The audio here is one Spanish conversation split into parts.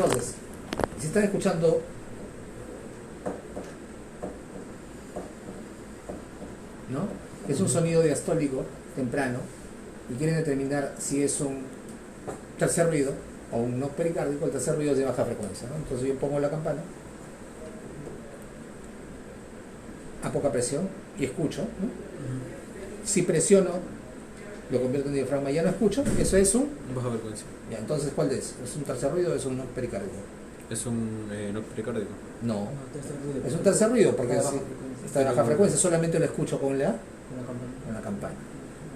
Entonces, si están escuchando, ¿no?, es un sonido diastólico temprano y quieren determinar si es un tercer ruido o un no pericárdico. El tercer ruido es de baja frecuencia, ¿no? Entonces yo pongo la campana a poca presión y escucho, ¿no? Si presiono, lo convierto en diafragma y ya no escucho, eso es un baja frecuencia. Ya, entonces, ¿cuál es? ¿Es un tercer ruido o es un no pericárdico? Es un no pericárdico. No, tercer ruido. es un tercer ruido porque Está de si baja frecuencia. está de baja frecuencia, solamente lo escucho con la Con la campana.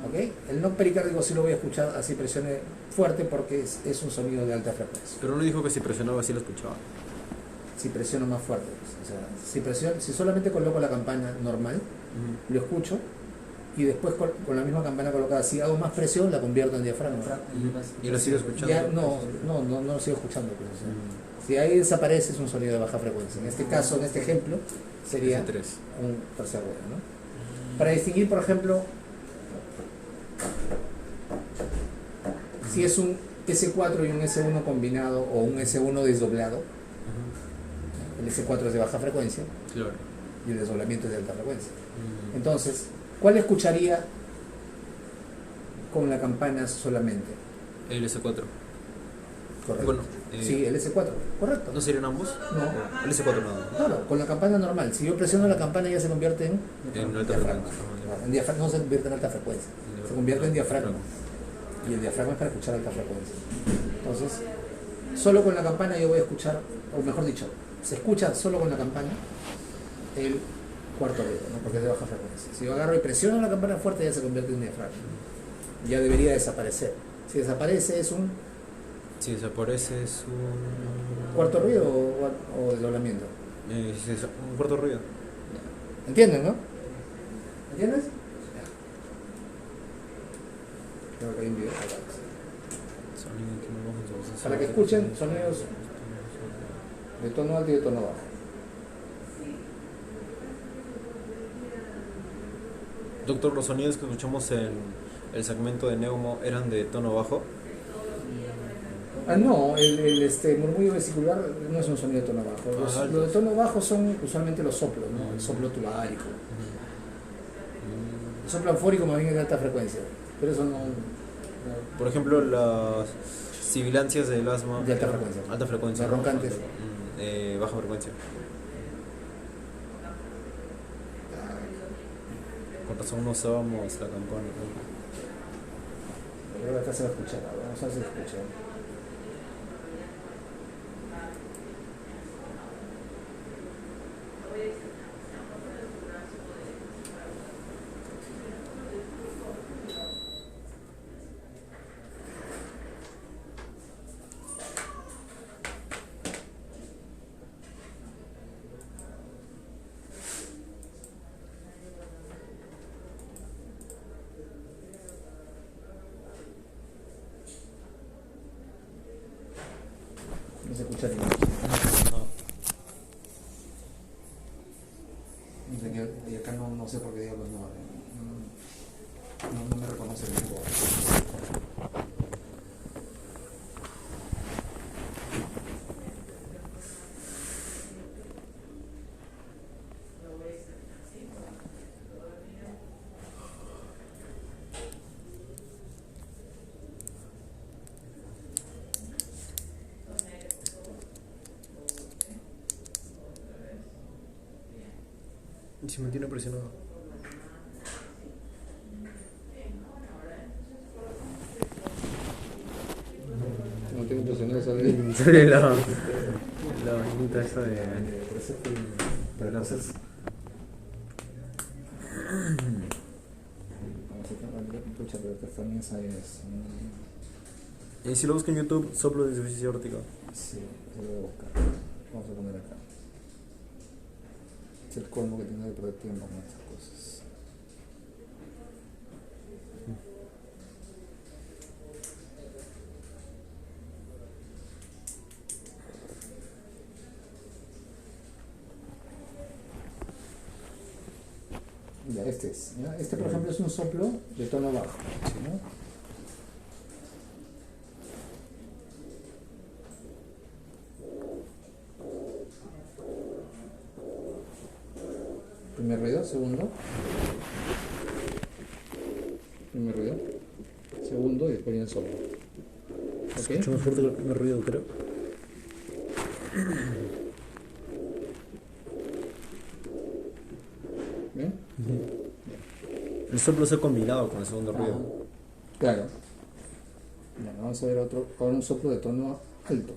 ¿ok? El no pericárdico sí lo voy a escuchar así presione fuerte porque es un sonido de alta frecuencia. Pero no dijo que si presionaba así lo escuchaba. Si presiono más fuerte, pues, o sea, si solamente coloco la campana normal, lo escucho y después con la misma campana colocada, si hago más presión, la convierto en diafragma. Y lo sigo escuchando. Ya, no lo sigo escuchando. Pues, o sea, si ahí desaparece, es un sonido de baja frecuencia. En este caso, en este ejemplo, sería un tercer ruido, ¿no? Para distinguir, por ejemplo, si es un S4 y un S1 combinado o un S1 desdoblado, el S4 es de baja frecuencia, claro, y el desdoblamiento es de alta frecuencia. Entonces, ¿cuál escucharía con la campana solamente? El S4. Correcto. Bueno, sí, el S4, correcto. ¿No serían ambos? No. El S4 nada. Claro, con la campana normal. Si yo presiono la campana ya se convierte en alta diafragma. frecuencia. En diafragma no se convierte en alta frecuencia, se convierte en diafragma. Y el diafragma es para escuchar alta frecuencia. Entonces, solo con la campana yo voy a escuchar, o mejor dicho, se escucha solo con la campana el cuarto ruido, ¿no?, porque es de baja frecuencia. Si yo agarro y presiono la campana fuerte, ya se convierte en diafragma. Ya debería desaparecer. Si desaparece, es un Si desaparece es un cuarto ruido o desdoblamiento. Un cuarto ruido. ¿Entienden, no? ¿Entiendes? Creo que hay un video acá. Para que escuchen sonidos de tono alto y de tono bajo. Doctor, los sonidos que escuchamos en el segmento de Neumo eran de tono bajo. No, el murmullo vesicular no es un sonido de tono bajo. Los de tono bajo son usualmente los soplos, ¿no? El soplo tubárico. El soplo anfórico más bien es de alta frecuencia, pero eso no. Por ejemplo, las sibilancias del asma. De alta frecuencia. Alta frecuencia. Las roncantes. Baja frecuencia. Con razón no usábamos la campana. Creo que acá se va a escuchar, vamos a ver si se escucha. No se escucha ni nada. Y acá no sé por qué diablos no me reconoce el equipo. Y se mantiene presionado. No tengo impresionado esa de. Sale la vainita esa de. Para cosas. Pucha, pero esta también es. Y si lo buscan en YouTube, soplo de insuficiencia aórtica. Sí, lo voy a buscar. Vamos a poner acá. Es el colmo que tengo de perder tiempo con estas cosas. Ya, este es. ¿Ya? Este, por ejemplo, es un soplo de tono bajo, ¿no? Primer ruido, segundo. Primer ruido, segundo y después viene el soplo. ¿Ok? Escucho más fuerte que el primer ruido, creo. ¿Bien? El soplo se ha combinado con el segundo ruido. Claro. Bueno, vamos a ver otro, ahora un soplo de tono alto.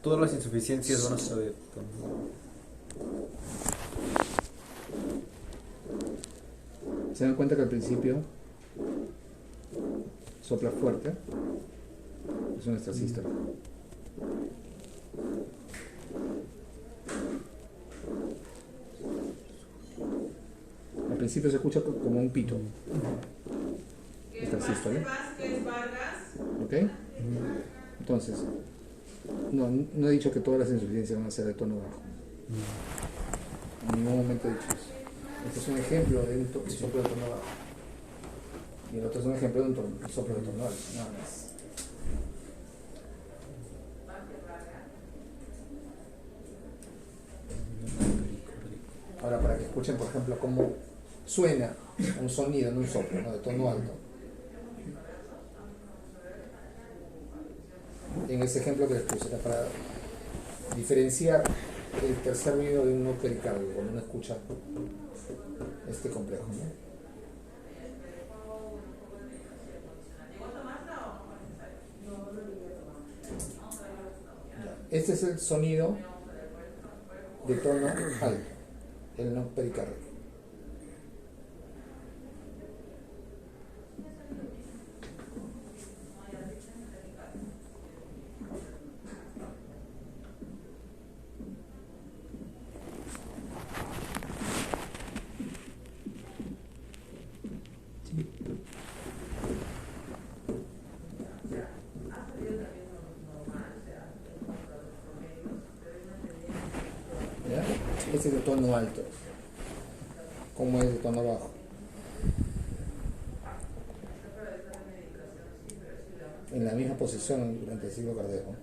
Todas las insuficiencias van a ser de tono. Se dan cuenta que al principio sopla fuerte. Es un extrasístole. Al principio se escucha como un pito. Extrasístole. ¿Ok? Entonces, no he dicho que todas las insuficiencias van a ser de tono bajo. En ningún momento he dicho eso. Este es un ejemplo de un soplo de tono bajo. Y el otro es un ejemplo de un soplo de tono alto, nada más. Ahora, para que escuchen, por ejemplo, cómo suena un sonido en un soplo, ¿no? De tono alto. En ese ejemplo que les puse, era para diferenciar el tercer ruido de un no pericárdico, cuando uno escucha este complejo, ¿no? Este es el sonido de tono alto, el no pericárdico. ¿Ya? Este es de tono alto. ¿Cómo es de tono bajo? En la misma posición durante el ciclo cardíaco.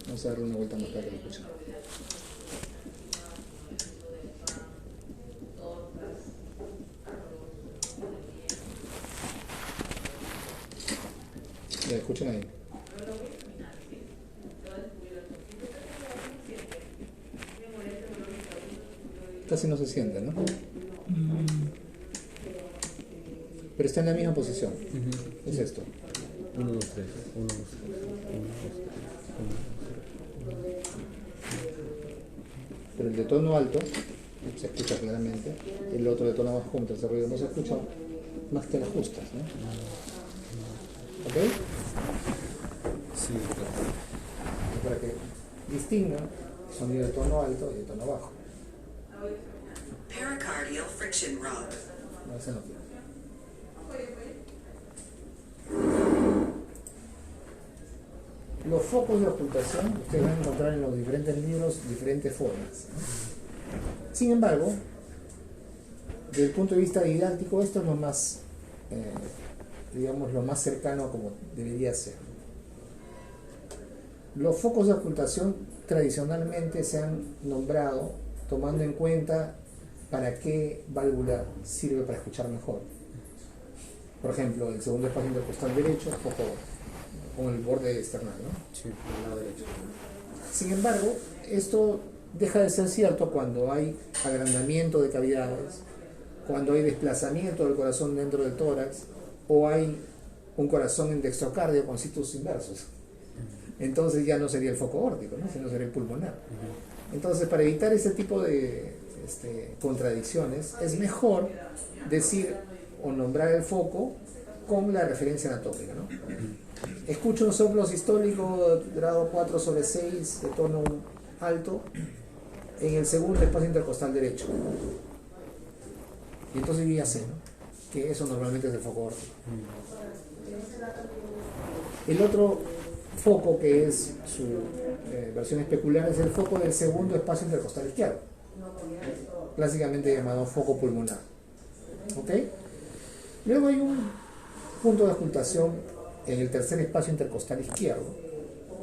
Vamos a darle una vuelta más para que lo escuchen. Ya, escuchen ahí. Casi no se siente, ¿no? Pero está en la misma posición. Es esto. 1, 2, 3. 1, 2, 3. 1, 2, 3. Pero el de tono alto se escucha claramente. El otro de tono bajo, como tercer ruido, no se escucha más que las justas, ¿no? ¿Ok? Sí, claro. Para que distingan el sonido de tono alto y de tono bajo. Pericardial friction rub. No, ese no tiene. Los focos de ocultación ustedes van a encontrar en los diferentes libros diferentes formas, ¿no? Sin embargo, desde el punto de vista didáctico, esto es lo más, digamos, lo más cercano a como debería ser. Los focos de ocultación tradicionalmente se han nombrado tomando en cuenta para qué válvula sirve para escuchar mejor. Por ejemplo, el segundo espacio intercostal derecho, foco con el borde external, ¿no? Sí. Del lado derecho. Sin embargo, esto deja de ser cierto cuando hay agrandamiento de cavidades, cuando hay desplazamiento del corazón dentro del tórax, o hay un corazón en dextrocardio con situs inversos. Entonces ya no sería el foco órtico, ¿no? Sino sería el pulmonar. Entonces, para evitar ese tipo de contradicciones, es mejor decir o nombrar el foco con la referencia anatómica, ¿no? Escucho un soplo sistólico grado 4/6 de tono alto en el segundo espacio intercostal derecho. Y entonces yo ya sé, ¿no?, que eso normalmente es el foco órtico. El otro foco, que es su versión especular, es el foco del segundo espacio intercostal izquierdo, clásicamente llamado foco pulmonar. ¿Ok? Luego hay un punto de ocultación en el tercer espacio intercostal izquierdo.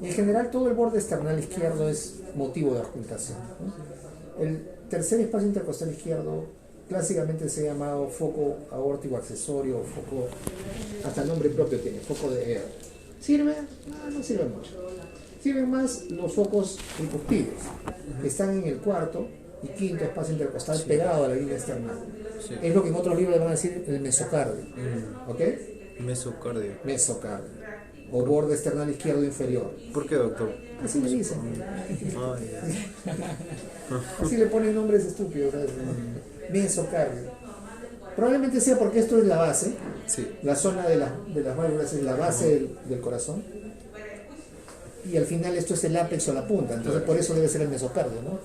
En general, todo el borde external izquierdo es motivo de ocultación, ¿no? El tercer espacio intercostal izquierdo clásicamente se ha llamado foco aórtico accesorio, foco, hasta el nombre propio tiene, foco de Ehr. ¿Sirve? No sirve mucho. Sirven más los focos tricuspídeos, que están en el cuarto y quinto espacio intercostal pegado a la línea external. Sí. Es lo que en otros libros le van a decir el mesocardio. ¿Ok? Mesocardio. Mesocardio. O borde external izquierdo inferior. ¿Por qué, doctor? Así le dicen. Ay, Así le ponen nombres estúpidos, ¿sabes? Mesocardio. Probablemente sea porque esto es la base, sí. la zona de las válvulas es la base del corazón, y al final esto es el ápex o la punta, entonces por eso debe ser el mesocardio, ¿no?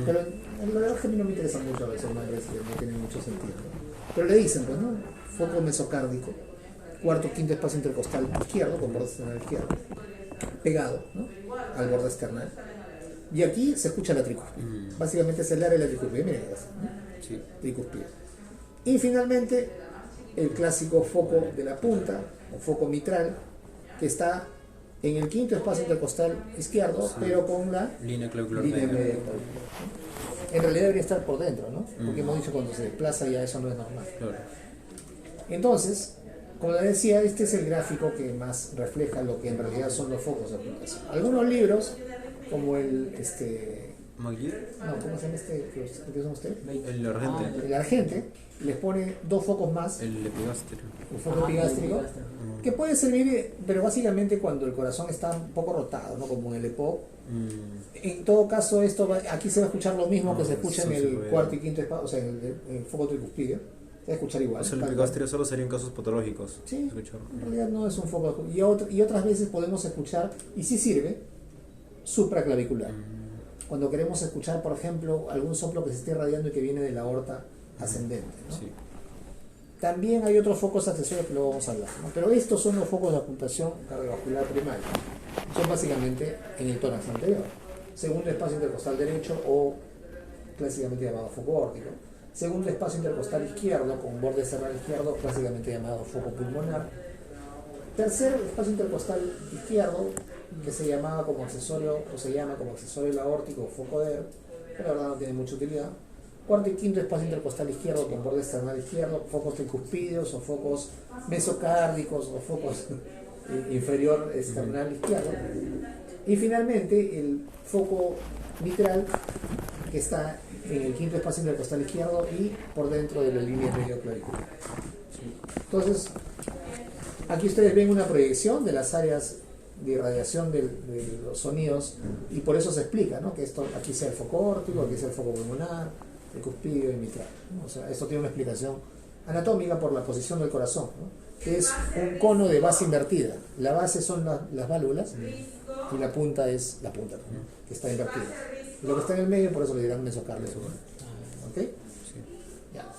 Pero en la verdad es que a mí no me interesan mucho a veces nombres que no tienen mucho sentido, ¿no? Pero le dicen, pues, ¿no? Foco mesocárdico, cuarto, quinto espacio intercostal izquierdo, con borde external izquierdo, pegado, ¿no?, al borde external. Y aquí se escucha la tricuspide. Básicamente es el área de la tricuspide. Miren eso, ¿no? Sí. Tricuspide. Y finalmente, el clásico foco de la punta, o foco mitral, que está en el quinto espacio intercostal izquierdo, Sí. pero con la Línea clavicular línea media. media clavicular. En realidad debería estar por dentro, ¿no? Porque hemos dicho cuando se desplaza ya eso no es normal. Claro. Entonces, como les decía, este es el gráfico que más refleja lo que en realidad son los focos de ocultación. Algunos libros, como el, ¿Maggi? no, ¿cómo se llama este que usan ustedes? El argente. El argente les pone dos focos más, El epigástero. el foco epigástrico, que puede servir, pero básicamente cuando el corazón está un poco rotado, ¿no?, como en el EPOC. En todo caso, aquí se va a escuchar lo mismo que se escucha en eso el sí puede. cuarto y quinto espacio, o sea, en el foco tricuspideo. Se va a escuchar igual. O sea, el tal cual. epigástero solo sería en casos patológicos. Sí, Escuchar. en realidad no es un foco. Y otras veces podemos escuchar, y sí sirve, supraclavicular. Cuando queremos escuchar, por ejemplo, algún soplo que se esté irradiando y que viene de la aorta ascendente, ¿no? Sí. También hay otros focos accesorios que luego vamos a hablar, ¿no? Pero estos son los focos de ocultación cardiovascular primaria. Son básicamente en el tórax anterior. Segundo espacio intercostal derecho, o clásicamente llamado foco órtico. Segundo espacio intercostal izquierdo, con borde external izquierdo, clásicamente llamado foco pulmonar. Tercer espacio intercostal izquierdo, que se llamaba como accesorio, o se llama como accesorio del aórtico o foco de Ehr, que la verdad no tiene mucha utilidad. Cuarto y quinto espacio intercostal izquierdo con borde external izquierdo, focos tricuspídeos o focos mesocárdicos o focos inferior external izquierdo. Y finalmente el foco mitral, que está en el quinto espacio intercostal izquierdo y por dentro de la línea medio clavicular. Entonces, aquí ustedes ven una proyección de las áreas de irradiación de los sonidos, y por eso se explica, ¿no?, que esto aquí sea el foco órtico, aquí sea el foco pulmonar, el cuspídeo y mitral, ¿no? O sea, esto tiene una explicación anatómica por la posición del corazón, ¿no?, que es un cono de base invertida. La base son las válvulas y la punta es la punta, ¿no?, que está invertida. Y lo que está en el medio, por eso le dirán mesocardio. ¿Ok? Sí. Ya.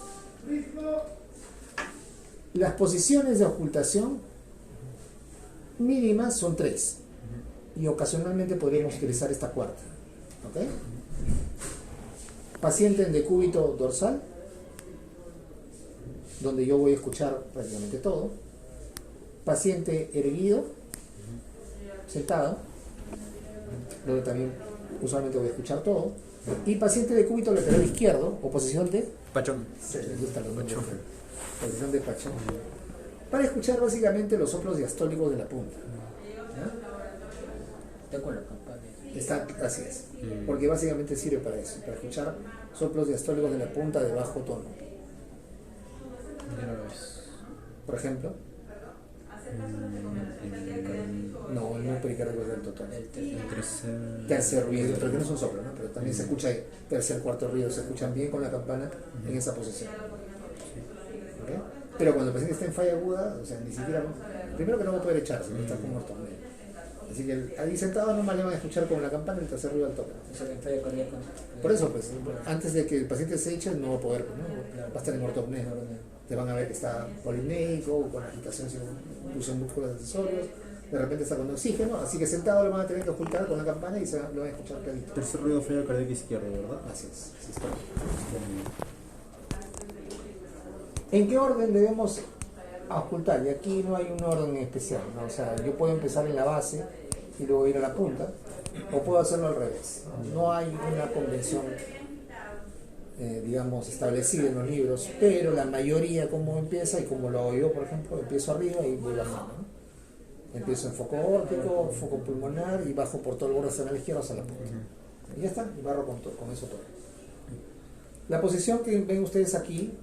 Las posiciones de ocultación mínimas son 3, y ocasionalmente podríamos utilizar esta cuarta. ¿Ok? Paciente en decúbito dorsal, donde yo voy a escuchar prácticamente todo. Paciente erguido, sentado, donde también usualmente voy a escuchar todo. Y paciente de decúbito lateral izquierdo, o posición de Pachón. les gustan los nombres, posición de Pachón, para escuchar básicamente los soplos diastólicos de la punta. ¿Ya? Está con la campana. Así es, porque básicamente sirve para eso, para escuchar soplos diastólicos de la punta de bajo tono. Por ejemplo, no, el no pericárdico es del total. El Tercer ruido, porque no es un soplo, ¿no? Pero también se escucha tercer, cuarto ruido, se escuchan bien con la campana en esa posición. ¿Ok? Pero cuando el paciente está en falla aguda, o sea, ni siquiera, primero que no va a poder echar, si no está con ortopnea. Así que ahí sentado nomás le van a escuchar como la campana y el tercer ruido al toque. Eso que fallo cardíaco. Por eso, pues, antes de que el paciente se eche, no va a poder, ¿no? Va a estar en ortopnea. Te van a ver que está polimnéico, con agitación sin uso de músculos accesorios, de repente está con oxígeno, así que sentado lo van a tener que ocultar con la campana y lo van a escuchar clarito. Tercer ruido fallo cardíaco izquierdo, ¿verdad? Así es. ¿En qué orden debemos ocultar? Y aquí no hay un orden especial, ¿no? O sea, yo puedo empezar en la base y luego ir a la punta, o puedo hacerlo al revés. No hay una convención, digamos, establecida en los libros, pero la mayoría, como empieza y como lo hago yo, por ejemplo, empiezo arriba y voy bajando, ¿no? Empiezo en foco órtico, foco pulmonar y bajo por todo el borde central izquierdo hacia la punta. Y ya está, y barro con eso todo. La posición que ven ustedes aquí,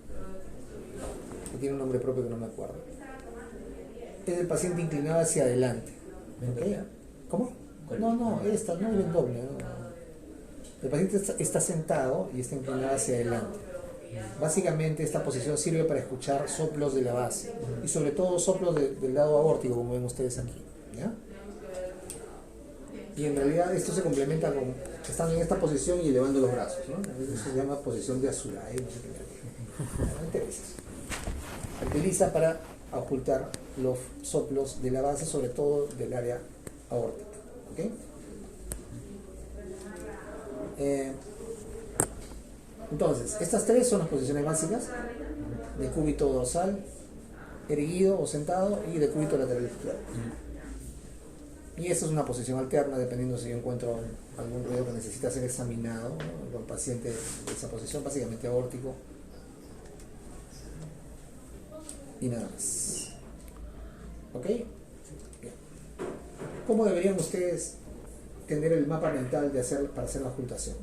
que tiene un nombre propio que no me acuerdo, es el paciente inclinado hacia adelante. ¿Okay? ¿Cómo? No, esta no es el doble. No. El paciente está sentado y está inclinado hacia adelante. Básicamente esta posición sirve para escuchar soplos de la base y sobre todo soplos del lado aórtico, como ven ustedes aquí, ¿ya? Y en realidad esto se complementa con estando en esta posición y elevando los brazos, ¿no? Eso se llama posición de Azulay, no sé qué. No me interesa. Se utiliza para ocultar los soplos de la base, sobre todo del área aórtica, ¿ok? Entonces, estas tres son las posiciones básicas: decúbito dorsal, erguido o sentado, y decúbito lateral izquierdo. Y esta es una posición alterna dependiendo si yo encuentro algún ruido que necesita ser examinado, ¿no? Con el paciente de esa posición, básicamente aórtico. Y nada más. ¿Ok? Bien. ¿Cómo deberían ustedes tener el mapa mental para hacer la ocultación?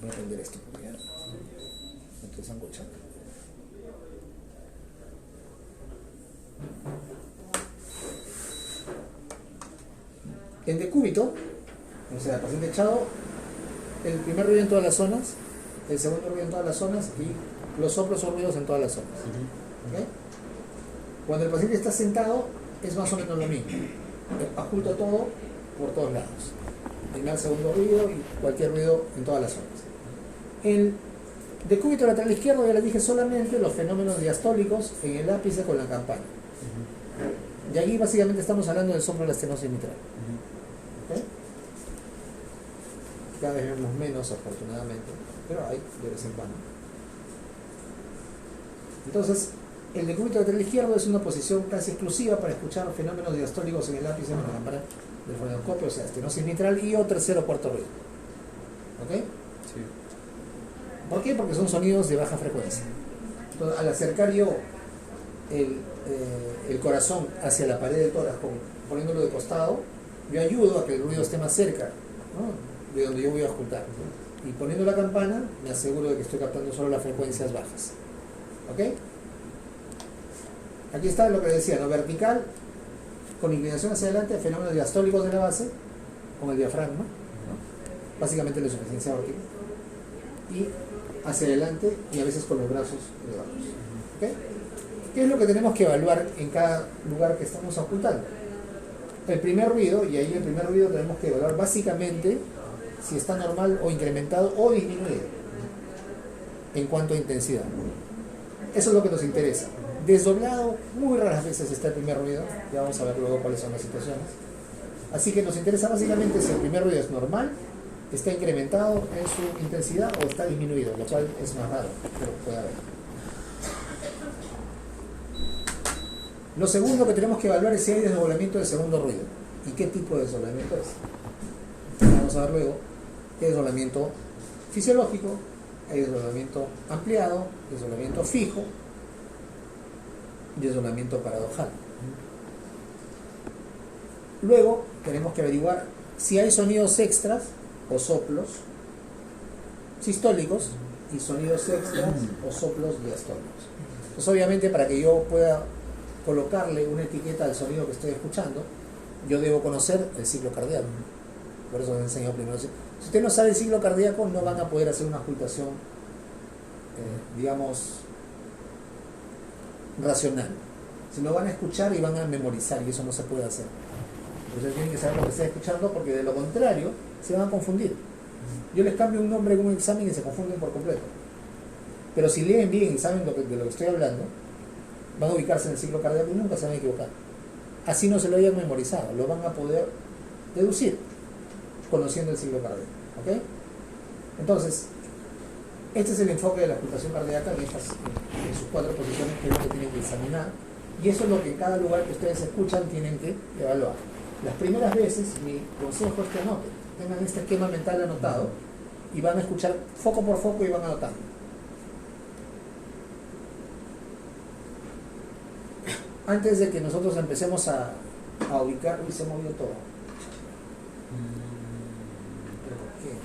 Voy a aprender esto porque ya me estoy sancochando. En decúbito, o sea, paciente echado, el primer ruido en todas las zonas, el segundo ruido en todas las zonas y los soplos o ruidos en todas las zonas. ¿Okay? Cuando el paciente está sentado, es más o menos lo mismo. Oculto todo por todos lados. Primer, segundo ruido y cualquier ruido en todas las zonas. El decúbito lateral izquierdo, ya les dije, solamente los fenómenos diastólicos en el ápice con la campana. Y aquí básicamente estamos hablando del soplo de la estenosis mitral. ¿Okay? Cada vez vemos menos, afortunadamente, pero hay de vez en cuando. Entonces, el decúbito lateral izquierdo es una posición casi exclusiva para escuchar fenómenos diastólicos en el ápice con la campana del fonendoscopio, o sea, estenosis mitral y o tercer o cuarto ruido. ¿Ok? Sí. ¿Por qué? Porque son sonidos de baja frecuencia. Entonces, al acercar yo el corazón hacia la pared del tórax, poniéndolo de costado, yo ayudo a que el ruido esté más cerca, ¿no?, de donde yo voy a ocultar. Y poniendo la campana, me aseguro de que estoy captando solo las frecuencias bajas. ¿Ok? Aquí está lo que decía, ¿no? Vertical, con inclinación hacia adelante, fenómenos diastólicos de la base, con el diafragma, ¿no?, básicamente la insuficiencia aórtica, y hacia adelante y a veces con los brazos elevados. ¿Okay? ¿Qué es lo que tenemos que evaluar en cada lugar que estamos ocultando? El primer ruido, y ahí el primer ruido tenemos que evaluar básicamente si está normal o incrementado o disminuido en cuanto a intensidad. Eso es lo que nos interesa. Desdoblado, muy raras veces está el primer ruido, ya vamos a ver luego cuáles son las situaciones. Así que nos interesa básicamente si el primer ruido es normal, está incrementado en su intensidad o está disminuido, lo cual es más raro, pero puede haber. Lo segundo que tenemos que evaluar es si hay desdoblamiento del segundo ruido. ¿Y qué tipo de desdoblamiento es? Vamos a ver luego. Hay desdoblamiento fisiológico, hay desdoblamiento ampliado, desdoblamiento fijo y desdoblamiento paradojal. Luego tenemos que averiguar si hay sonidos extras o soplos sistólicos y sonidos extras o soplos diastólicos. Entonces, obviamente, para que yo pueda colocarle una etiqueta al sonido que estoy escuchando, yo debo conocer el ciclo cardíaco. Por eso les enseño primero. Si usted no sabe el ciclo cardíaco, no van a poder hacer una ocultación, digamos, racional. Si lo van a escuchar y van a memorizar, y eso no se puede hacer. Ustedes tienen que saber lo que están escuchando porque de lo contrario se van a confundir. Yo les cambio un nombre en un examen y se confunden por completo. Pero si leen bien y saben de lo que estoy hablando, van a ubicarse en el ciclo cardíaco y nunca se van a equivocar. Así no se lo hayan memorizado, lo van a poder deducir conociendo el ciclo cardíaco. ¿Ok? Entonces, este es el enfoque de la auscultación cardíaca en sus 4 posiciones, que es lo que tienen que examinar. Y eso es lo que en cada lugar que ustedes escuchan tienen que evaluar. Las primeras veces, mi consejo es que anoten, tengan este esquema mental anotado y van a escuchar foco por foco y van anotando. Antes de que nosotros empecemos a ubicar, uy, se movió todo. ¿Pero por qué?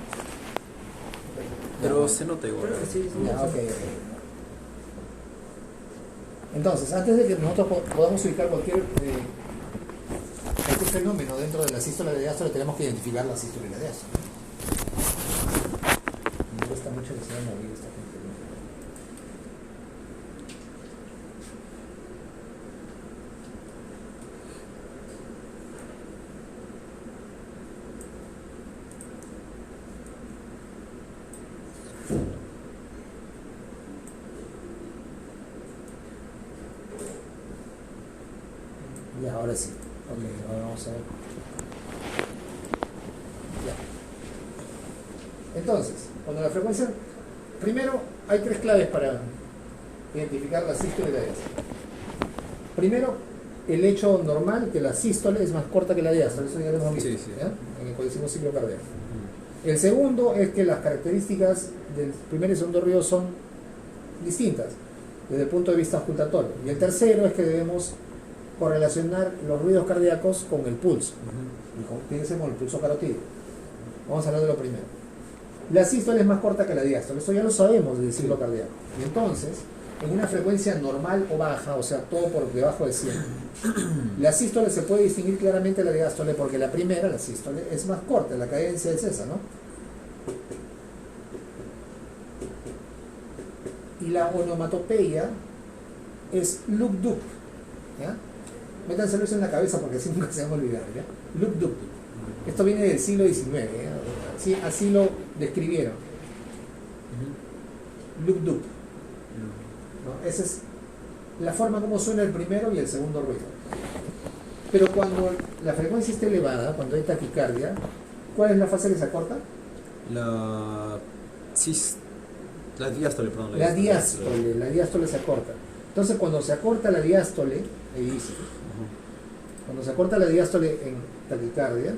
Pero se nota igual. Ya, ok. Entonces, antes de que nosotros podamos ubicar cualquier fenómeno dentro de la sístole y la diástole, tenemos que identificar la sístole y la diástole. Me gusta mucho que se haya movido esta gente. Ya, ahora sí. Ok, ahora vamos a ver. Ya. Entonces, cuando la frecuencia... Primero, hay 3 claves para identificar la sístole y la diástole. Primero, el hecho normal, que la sístole es más corta que la diástole. Eso ya lo hemos visto, Sí, sí. ¿ya? En el cual decimos ciclo cardíaco. El segundo es que las características del primer y segundo ruido son distintas desde el punto de vista auscultatorio. Y el tercero es que debemos correlacionar los ruidos cardíacos con el pulso. Fíjense con el pulso carotídeo. Vamos a hablar de lo primero. La sístole es más corta que la diástole, eso ya lo sabemos del ciclo cardíaco. Y entonces, en una frecuencia normal o baja, o sea, todo por debajo de 100, la sístole se puede distinguir claramente de la diástole porque la primera, la sístole, es más corta, la cadencia es esa, ¿no? Y la onomatopeya es luk-duk, ¿ya? Métanselo eso en la cabeza porque así nunca se van a olvidar, ¿ya? Luk-duk. Esto viene del siglo XIX, ¿ya? Así lo describieron. Luk-duk. ¿No? Esa es la forma como suena el primero y el segundo ruido. Pero cuando la frecuencia está elevada, cuando hay taquicardia, ¿cuál es la fase que se acorta? La diástole, perdón. La diástole se acorta. Entonces cuando se acorta la diástole, ahí dice, cuando se acorta la diástole en taquicardia,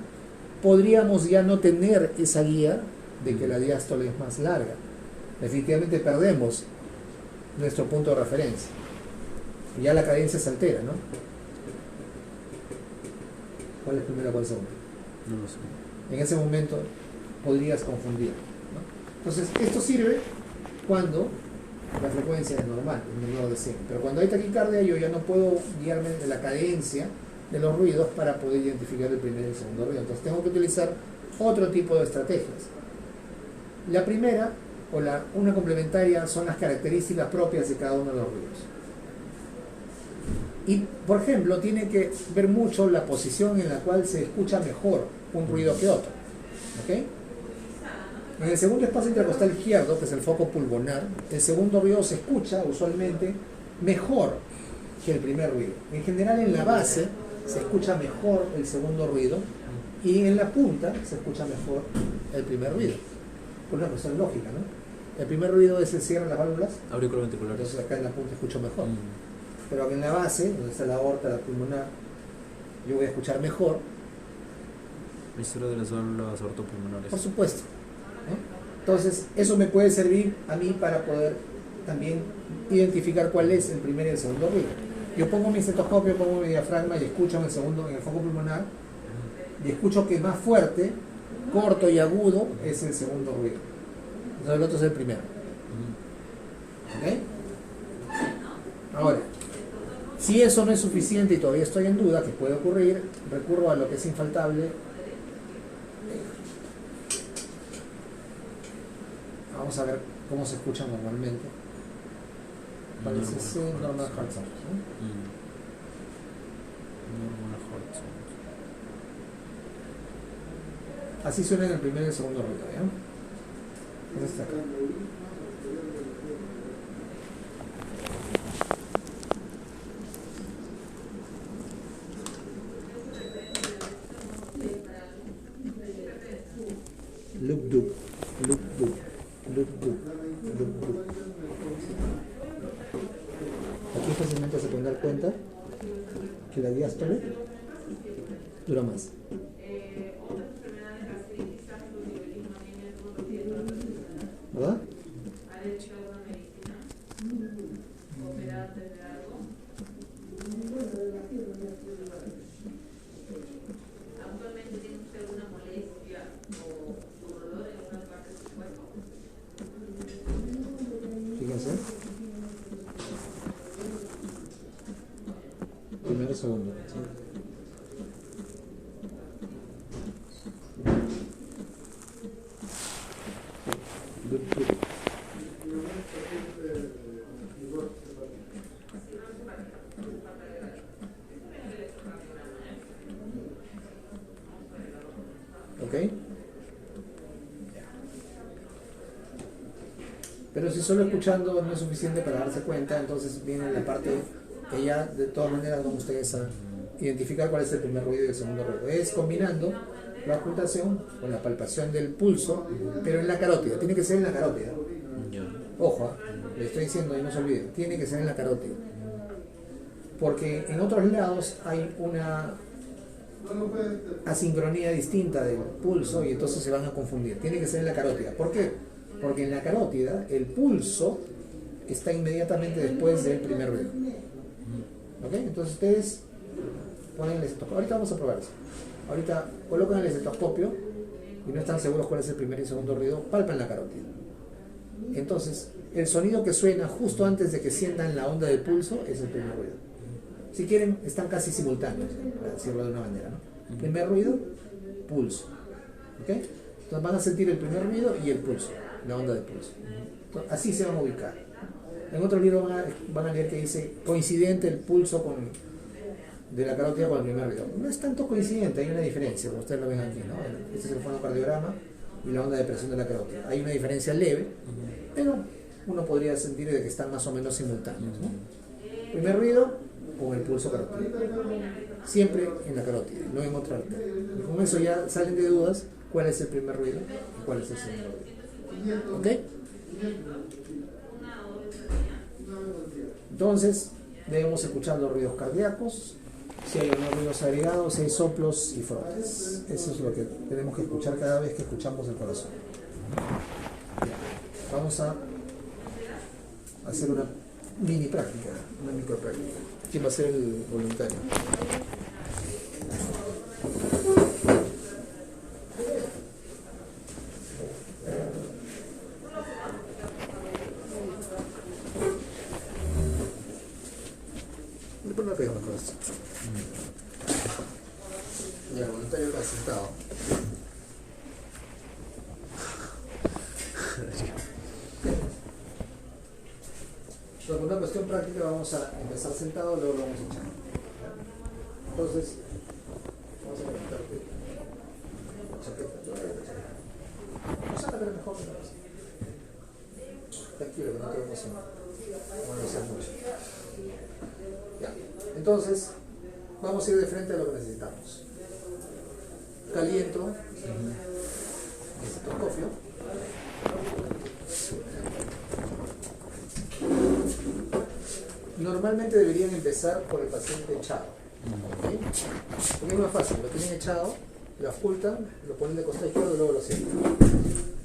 podríamos ya no tener esa guía de que la diástole es más larga. Definitivamente perdemos nuestro punto de referencia. Y ya la cadencia se altera, ¿no? ¿Cuál es primero, cuál es segundo? No lo sé. En ese momento podrías confundir, ¿no? Entonces, esto sirve cuando la frecuencia es normal, es menor de 100. Pero cuando hay taquicardia, yo ya no puedo guiarme de la cadencia de los ruidos para poder identificar el primer y el segundo ruido. Entonces, tengo que utilizar otro tipo de estrategias. La primera, una complementaria, son las características propias de cada uno de los ruidos. Y, por ejemplo, tiene que ver mucho la posición en la cual se escucha mejor un ruido que otro. ¿Ok? En el segundo espacio intercostal izquierdo, que es el foco pulmonar, el segundo ruido se escucha usualmente mejor que el primer ruido. En general, en la base se escucha mejor el segundo ruido y en la punta se escucha mejor el primer ruido. Por una cuestión lógica, ¿no? El primer ruido es el cierre de las válvulas, Auriculoventriculares. entonces acá en la punta escucho mejor. Pero en la base, donde está la aorta, la pulmonar, yo voy a escuchar mejor. La historia de las válvulas aortopulmonares. Por supuesto, ¿no? Entonces, eso me puede servir a mí para poder también identificar cuál es el primer y el segundo ruido. Yo pongo mi estetoscopio, pongo mi diafragma y escucho en el foco pulmonar, y escucho que más fuerte, corto y agudo es el segundo ruido. Entonces el otro es el primero. ¿Ok? Ahora, si eso no es suficiente y todavía estoy en duda, que puede ocurrir, recurro a lo que es infaltable. Vamos a ver cómo se escucha normalmente. Parece ser normal heart sound, ¿no? Normal heart sound. Así suena en el primer y el segundo ruido, ¿ya? Entonces acá. Loop dub, loop dub, loop dub, loop dub. Aquí fácilmente se pueden dar cuenta que la diástole dura más. ¿Verdad? Fíjense. Primero y segundo. ¿Sí? ¿Ok? Pero si solo escuchando no es suficiente para darse cuenta, entonces viene la parte que ya de todas maneras van ustedes a identificar cuál es el primer ruido y el segundo ruido. Es combinando la ocultación con la palpación del pulso, pero en la carótida. Tiene que ser en la carótida. Ojo, le estoy diciendo y no se olviden, tiene que ser en la carótida. Porque en otros lados hay una asincronía distinta del pulso y entonces se van a confundir. Tiene que ser en la carótida. ¿Por qué? Porque en la carótida el pulso está inmediatamente después del primer ruido. ¿Ok? Entonces ustedes ponen el estetoscopio. Ahorita vamos a probar eso. Ahorita colocan el estetoscopio y no están seguros cuál es el primer y segundo ruido, palpan la carótida. Entonces, el sonido que suena justo antes de que sientan la onda del pulso es el primer ruido. Si quieren, están casi simultáneos, para decirlo de una manera, ¿no? Primer ruido, pulso. ¿Ok? Entonces van a sentir el primer ruido y el pulso, la onda del pulso. Entonces, así se van a ubicar. En otro libro van a leer que dice coincidente el pulso de la carótida con el primer ruido. No es tanto coincidente, hay una diferencia, como ustedes lo ven aquí, ¿no? Este es el fonocardiograma y la onda de presión de la carótida. Hay una diferencia leve, pero uno podría sentir de que están más o menos simultáneos, ¿no? Primer ruido con el pulso carótido. Siempre en la carótida, no en otra arteria. Y con eso ya salen de dudas cuál es el primer ruido y cuál es el segundo ruido. ¿Ok? Entonces, debemos escuchar los ruidos cardíacos, si hay unos ruidos agregados, si hay soplos y frotes. Eso es lo que tenemos que escuchar cada vez que escuchamos el corazón. Vamos a hacer una mini práctica, una micro práctica. ¿Quién va a ser el voluntario? Le pongo la pega mejor esto. Ya, el voluntario está sentado. Entonces, con una cuestión práctica vamos a empezar sentado, luego lo vamos a echar. Entonces, vamos a conectarte la chaqueta. Vamos a ver mejor que la cosa. Tranquilo, que no te vamos a hacer mucho. Ya. Entonces, vamos a ir de frente a lo que necesitamos. Caliento el estetoscopio. Normalmente deberían empezar por el paciente echado. ¿Okay? Porque es más fácil, lo tienen echado, lo ocultan, lo ponen de costado izquierdo y luego lo sientan.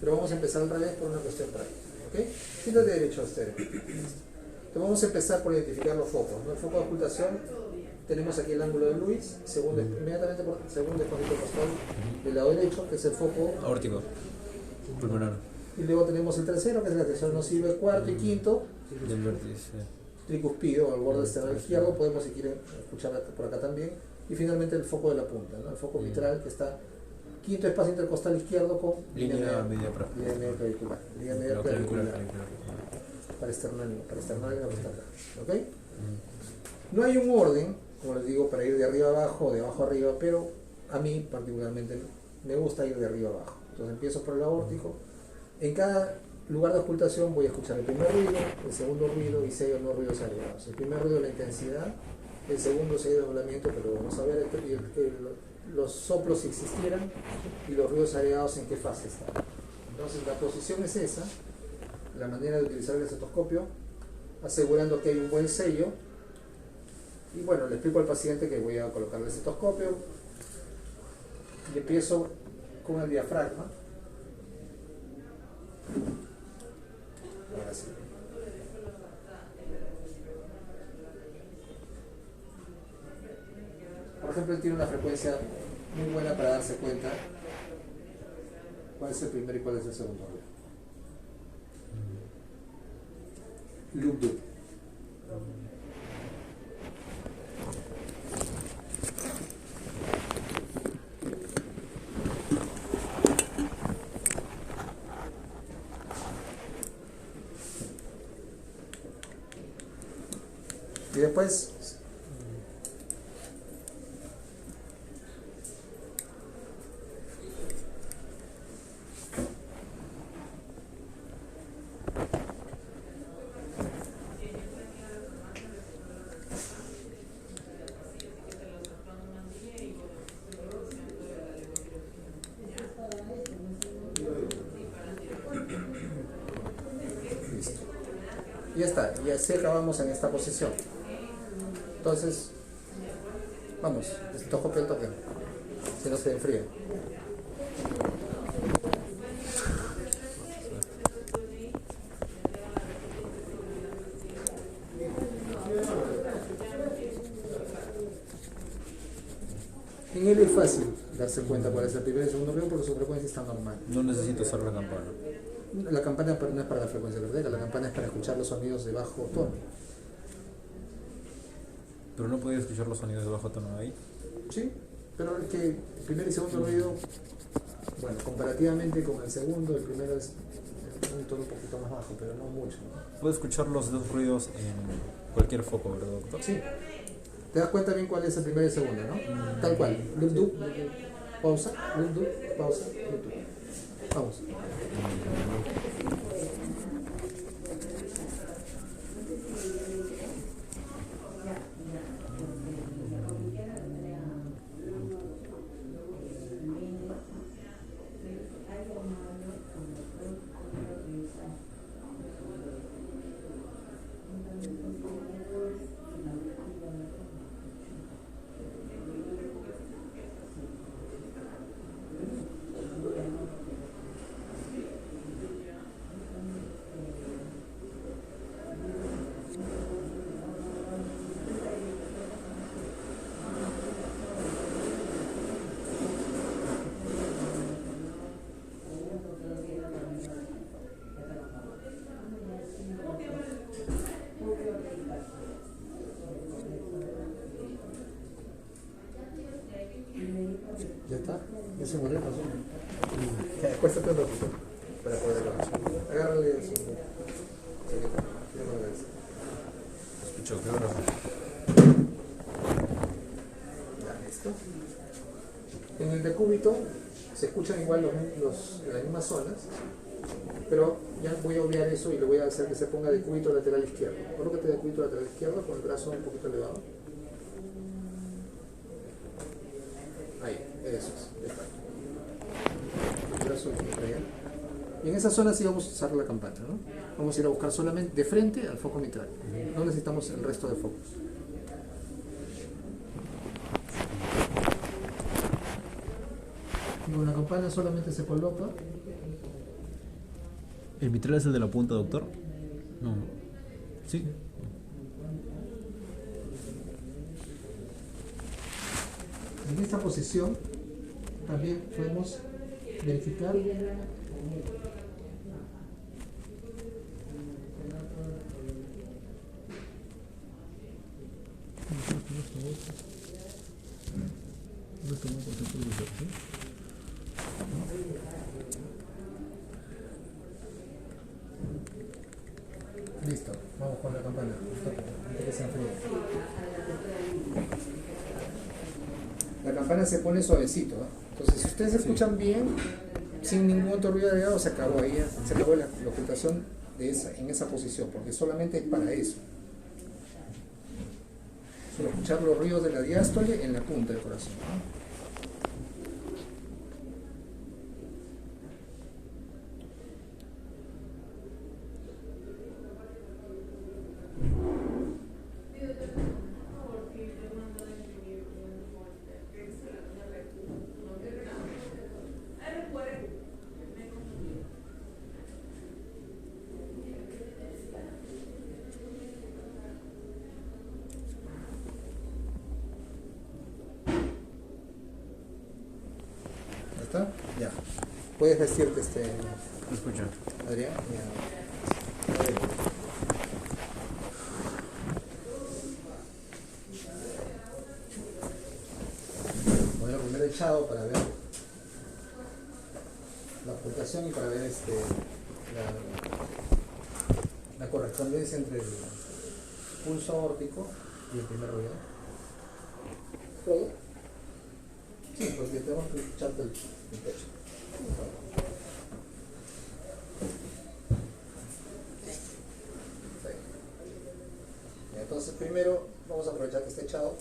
Pero vamos a empezar al revés por una cuestión práctica. ¿Okay? Siéntate derecho a usted. Entonces vamos a empezar por identificar los focos, ¿no? El foco de ocultación, tenemos aquí el ángulo de Lewis, inmediatamente segundo depósito costal del lado derecho, que es el foco aórtico, pulmonar. Y luego tenemos el tercero, que es el tercero nocivo, el cuarto y quinto, del vértice tricuspido, al borde externo izquierdo, podemos si quieren escuchar por acá también. Y finalmente el foco de la punta, ¿no? El foco vitral, que está quinto espacio intercostal izquierdo con línea media clavicular. Línea media clavicular. Para esternal y la prostata. ¿Ok? No hay un orden, como les digo, para ir de arriba a abajo o de abajo a arriba, pero a mí particularmente me gusta ir de arriba abajo. Entonces empiezo por el aórtico. En cada lugar de ocultación voy a escuchar el primer ruido, el segundo ruido y 6 o no ruidos agregados. El primer ruido, la intensidad, el segundo, 6 de doblamiento, pero vamos a ver los soplos si existieran y los ruidos agregados en qué fase están. Entonces la posición es esa, la manera de utilizar el estetoscopio, asegurando que hay un buen sello. Y bueno, le explico al paciente que voy a colocar el estetoscopio y empiezo con el diafragma. Ahora sí. Por ejemplo, él tiene una frecuencia muy buena para darse cuenta cuál es el primer y cuál es el segundo ruido. Loop loop. Y después listo. Y ya está, y así acabamos en esta posición. Entonces, vamos, estetoscopio al toque, si no se enfría. En él es fácil darse cuenta cuál es el primer y el segundo ruido porque su frecuencia está normal. No necesito usar la campana. La campana no es para la frecuencia verdadera, la campana es para escuchar los sonidos de bajo tono. Pero no podía escuchar los sonidos de bajo tono ahí. Sí, pero el primer y segundo ruido, bueno, comparativamente con el segundo, el primero es un tono un poquito más bajo, pero no mucho, ¿no? Puedo escuchar los dos ruidos en cualquier foco, ¿verdad, doctor? Sí. Te das cuenta bien cuál es el primero y el segundo, ¿no? Tal cual. Loop, loop, pausa, loop, loop, pausa, loop, loop. Vamos. Ya está, ya se murió, pasó. Ya, acuéstate un ratito para poder avanzar. Agárrale eso. Escucho, qué bueno. Ya, listo. En el decúbito se escuchan igual las mismas zonas, pero ya voy a obviar eso y le voy a hacer que se ponga decúbito lateral izquierdo. Colócate decúbito lateral izquierdo con el brazo un poquito elevado. Ahí, eso es, exacto. El brazo allá. Y en esa zona sí vamos a usar la campana, ¿no? Vamos a ir a buscar solamente de frente al foco mitral. No necesitamos el resto de focos. Y con la campana solamente se coloca. ¿El mitral es el de la punta, doctor? No. Sí. En esta posición también podemos verificar listo, vamos con la campana antes que se enfríe. La campana se pone suavecito, ¿eh? Entonces, si ustedes escuchan bien, sin ningún otro ruido agregado, se acabó ahí, se acabó la ocultación en esa posición, porque solamente es para eso. Solo escuchar los ruidos de la diástole en la punta del corazón, ¿no? ¿Está? Ya. Puedes vestirte, Escucha. Adrián. Ya. A ver. Voy a poner echado para ver la ocultación y para ver la correspondencia entre el pulso aórtico y el primer ruido. ¿Todo? Sí, porque tenemos que escucharte el pecho. Entonces primero vamos a aprovechar que esté echado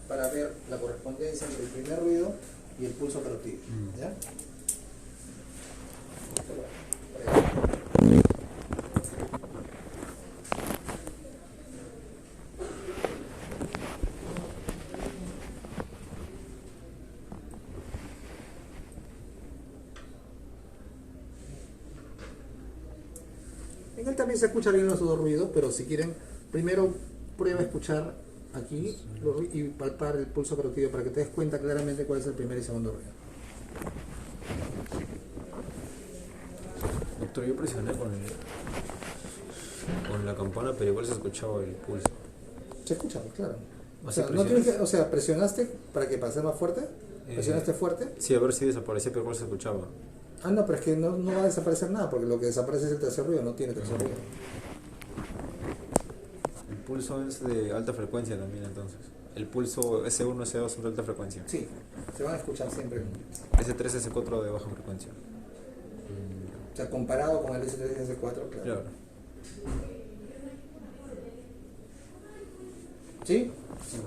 para ver la correspondencia entre el primer ruido y el pulso carotídeo. ¿Ya? En él también se escucha bien los dos ruidos, pero si quieren, primero prueba a escuchar aquí y palpar el pulso carotídeo para que te des cuenta claramente cuál es el primer y segundo ruido. Doctor, yo presioné con la campana, pero igual se escuchaba el pulso. Se escucha, claro. O ¿Así sea, no presionas? tienes que, o sea, presionaste para que pase más fuerte. ¿Presionaste fuerte? Sí, a ver si desaparecía, pero igual se escuchaba. Ah, no, pero es que no va a desaparecer nada, porque lo que desaparece es el tercer ruido, no tiene tercer ruido. El pulso es de alta frecuencia también, entonces. El pulso S1, S2 son de alta frecuencia. Sí, se van a escuchar siempre. S3, S4 de baja frecuencia. O sea, comparado con el S3 y S4, claro. Claro. ¿Sí?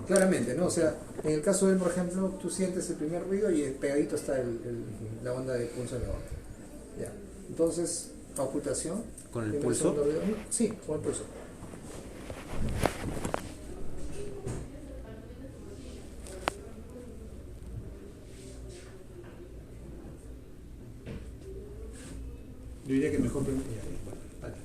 Claramente, ¿no? O sea, en el caso de él, por ejemplo, tú sientes el primer ruido y pegadito está la onda de pulso de la otra. Ya. Entonces, ocultación. ¿Con el primer, pulso? segundo ruido. Sí, con el pulso. Yo diría que mejor primero. Vale.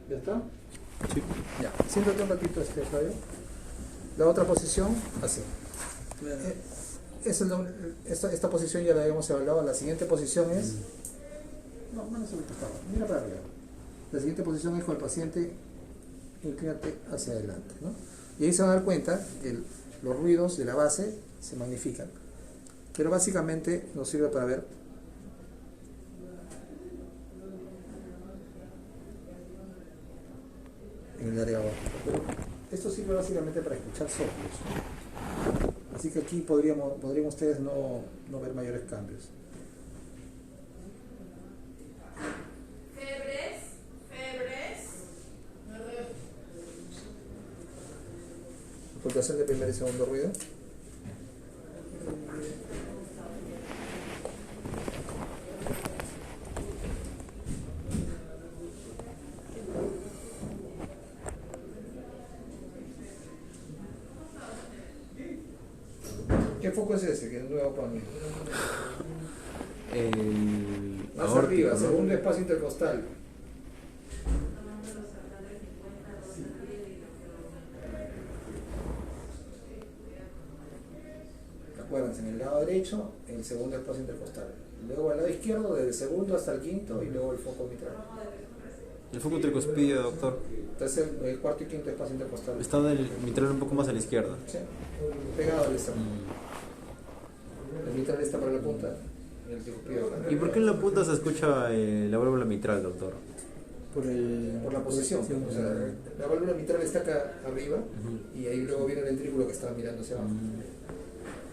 ¿Ya está? Sí. Ya, siéntate un ratito, Fabio. La otra posición, así. Esta posición ya la habíamos evaluado. La siguiente posición es. No, manos sobre el costado. Mira para arriba. La siguiente posición es con el paciente, inclínate hacia adelante, ¿no? Y ahí se van a dar cuenta que los ruidos de la base se magnifican. Pero básicamente nos sirve para ver en el área abajo. Pero esto sirve básicamente para escuchar soplos. Así que aquí podrían ustedes no ver mayores cambios. Ocultación de primer y segundo ruido. foco es ese, que es nuevo para mí? El Más aórtico, arriba, ¿no? segundo espacio intercostal. Acuérdense, en el lado derecho, el segundo espacio intercostal. Luego al lado izquierdo, desde el segundo hasta el quinto, y luego el foco mitral. El foco tricuspide, doctor. Entonces el cuarto y quinto espacio intercostal. Está del mitral un poco más a la izquierda. Sí, pegado al esternón. El mitral está para la punta y el tricuspide acá. ¿Y por qué en la punta se escucha la válvula mitral, doctor? Por la posición. O sea, la válvula mitral está acá arriba y ahí luego viene el ventrículo que está mirando hacia abajo.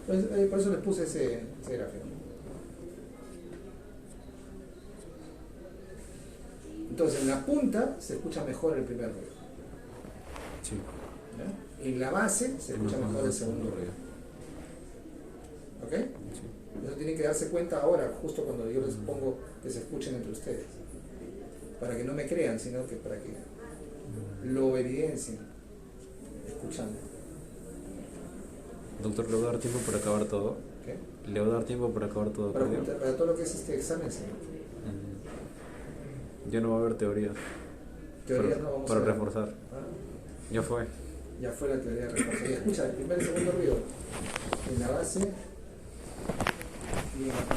Entonces, por eso les puse ese gráfico. Entonces, en la punta se escucha mejor el primer ruido. Sí. ¿Ya? En la base se escucha mejor el segundo ruido. ¿Ok? Sí. Eso tienen que darse cuenta ahora, justo cuando yo les pongo que se escuchen entre ustedes. Para que no me crean, sino que para que lo evidencien escuchando. Doctor, ¿le va a dar tiempo para acabar todo? ¿Okay? ¿Le va a dar tiempo para acabar todo? Para todo lo que es este examen, sí. Ya no va a haber teoría. Teorías no vamos para a ver. reforzar. Ah, Ya fue. ya fue la teoría de refuerzo. Y escucha, el primer y segundo ruido en la base y en la punta.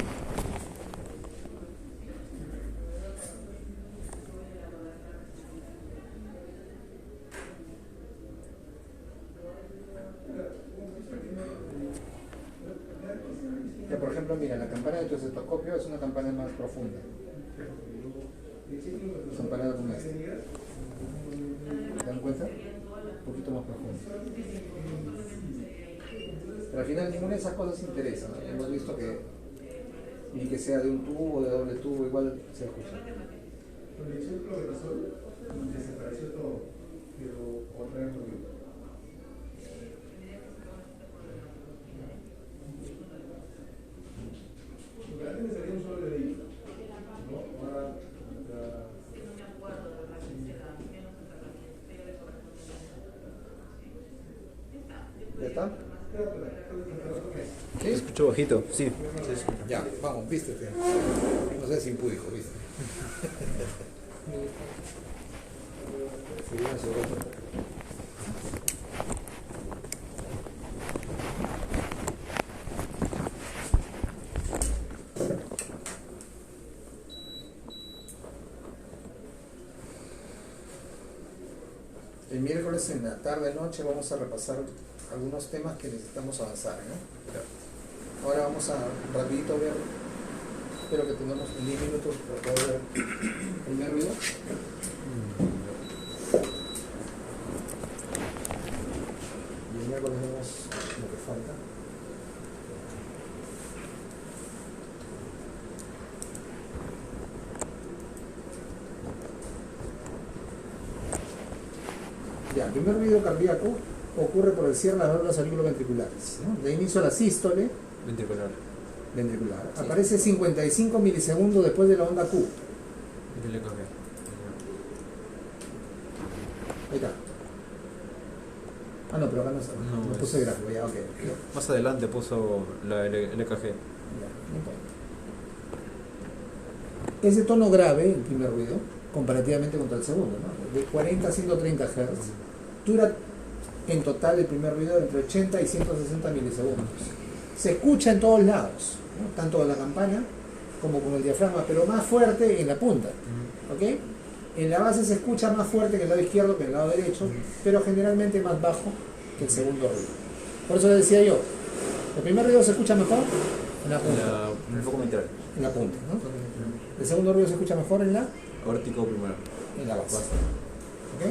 Ya, por ejemplo, mira, la campana de tu estetoscopio es una campana más profunda. Comparada con esta. ¿Se dan cuenta? Un poquito más profundo. Pero al final ninguna de esas cosas interesa, ¿no? Hemos visto que ni que sea de un tubo o de doble tubo, igual se escucha. Desapareció todo, pero otra vez volvió. Antes me salía un solo dedito, ¿no? Ahora ¿ya está? ¿Sí? Escucho bajito, sí. Ya, vamos, vístete. No seas impúdico, viste. El miércoles en la tarde-noche vamos a repasar algunos temas que necesitamos avanzar, ¿no? Ahora vamos a rapidito ver, espero que tengamos 10 minutos para poder ver el primer ruido. Y el miércoles vemos lo que falta. Ya, el primer ruido cardíaco ocurre por el cierre de las válvulas auriculoventriculares, ¿no? De inicio a la sístole Ventricular. ventricular. Sí. Aparece 55 milisegundos después de la onda Q. ¿Qué le cambié? Ahí está. Ah, no, pero acá no está. No, No es- puse gráfico, ya, ok. Más adelante puso la LKG. Ya, no importa. Ese tono grave, el primer ruido, comparativamente contra el segundo, ¿no? De 40 a 130 Hz, dura en total el primer ruido entre 80 y 160 milisegundos. Se escucha en todos lados, ¿no? Tanto en la campana como con el diafragma, pero más fuerte en la punta. ¿Ok? En la base se escucha más fuerte que el lado izquierdo que el lado derecho, pero generalmente más bajo que el segundo ruido. Por eso les decía yo, el primer ruido se escucha mejor en la punta. El foco mitral. En la punta, ¿no? El segundo ruido se escucha mejor en la Aórtico primero. base. ¿Ok?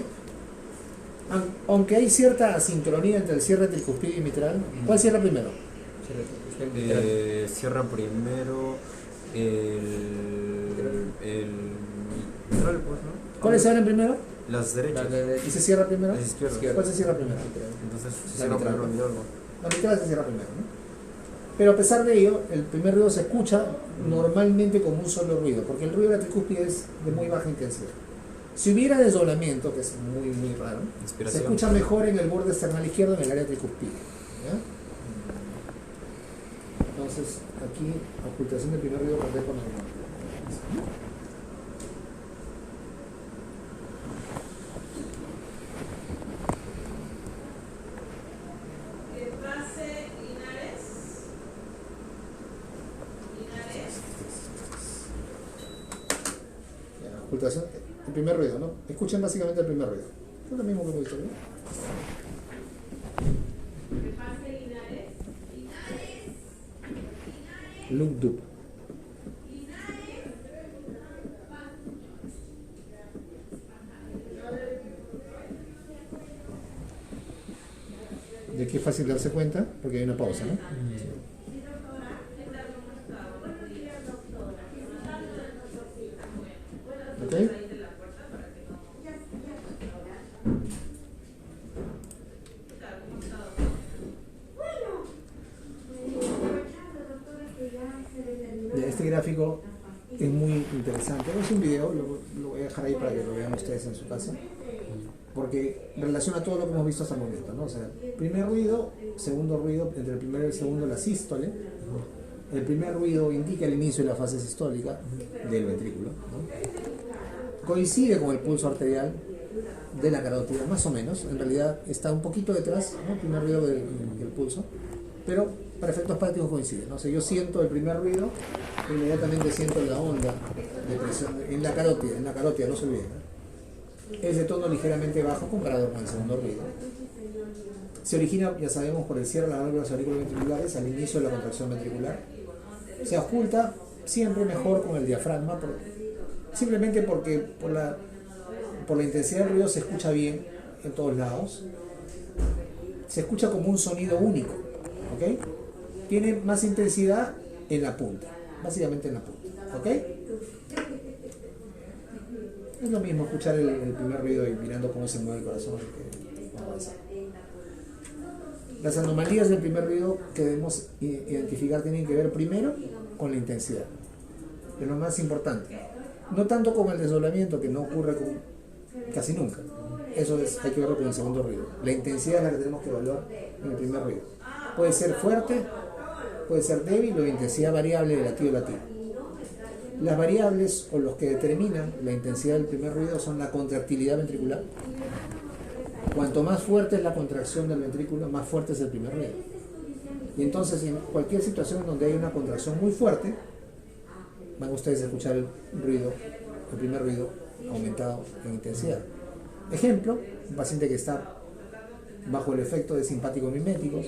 Aunque hay cierta asincronía entre el cierre tricuspide y mitral, ¿cuál cierra primero? Cierra primero el mitral, pues, ¿no? ¿Cuáles se abren primero? Las derechas. ¿Y se cierra primero? Las izquierdas. ¿Cuál se cierra primero? Entonces se La cierra mitral. primero el mitral, ¿no? La mitral se cierra primero, ¿no? Pero a pesar de ello, el primer ruido se escucha normalmente como un solo ruido, porque el ruido de la tricúspide es de muy baja intensidad. Si hubiera desdoblamiento, que es muy, muy raro, se Inspiración. escucha mejor en el borde external izquierdo en el área tricúspide. ¿Ya? Entonces, aquí, ocultación del primer ruido cardíaco normal. Ya, ocultación, el primer ruido, ¿no? Escuchen básicamente el primer ruido. Es lo mismo que hemos dicho, ¿no? Loop dup. De aquí es fácil darse cuenta porque hay una pausa, ¿no? ¿Ok? Este gráfico es muy interesante. Es un video, lo voy a dejar ahí para que lo vean ustedes en su casa, porque relaciona todo lo que hemos visto hasta el momento, ¿no? O sea, primer ruido, segundo ruido, entre el primero y el segundo la sístole. El primer ruido indica el inicio de la fase sistólica del ventrículo, ¿no? Coincide con el pulso arterial de la carótida, más o menos. En realidad está un poquito detrás, ¿no? El primer ruido del pulso, pero para efectos prácticos coincide, ¿no? O sea, yo siento el primer ruido, inmediatamente siento la onda de presión en la carótida, no se olviden, ¿no? Es de tono ligeramente bajo comparado con el segundo ruido. Se origina, ya sabemos, por el cierre de las válvulas auriculoventriculares al inicio de la contracción ventricular. Se oculta siempre mejor con el diafragma, simplemente porque por la intensidad del ruido se escucha bien en todos lados. Se escucha como un sonido único, ¿ok? Tiene más intensidad en la punta, básicamente en la punta, ¿ok? Es lo mismo escuchar el primer ruido y mirando cómo se mueve el corazón. Las anomalías del primer ruido que debemos identificar tienen que ver primero con la intensidad, es lo más importante. No tanto con el desdoblamiento, que no ocurre casi nunca. Eso hay que verlo con el segundo ruido. La intensidad es la que tenemos que evaluar en el primer ruido. Puede ser fuerte, puede ser débil o de intensidad variable de latido-latido. Las variables o los que determinan la intensidad del primer ruido son la contractilidad ventricular. Cuanto más fuerte es la contracción del ventrículo, más fuerte es el primer ruido. Y entonces, en cualquier situación donde hay una contracción muy fuerte, van ustedes a escuchar el primer ruido aumentado en intensidad. Ejemplo, un paciente que está bajo el efecto de simpáticos miméticos,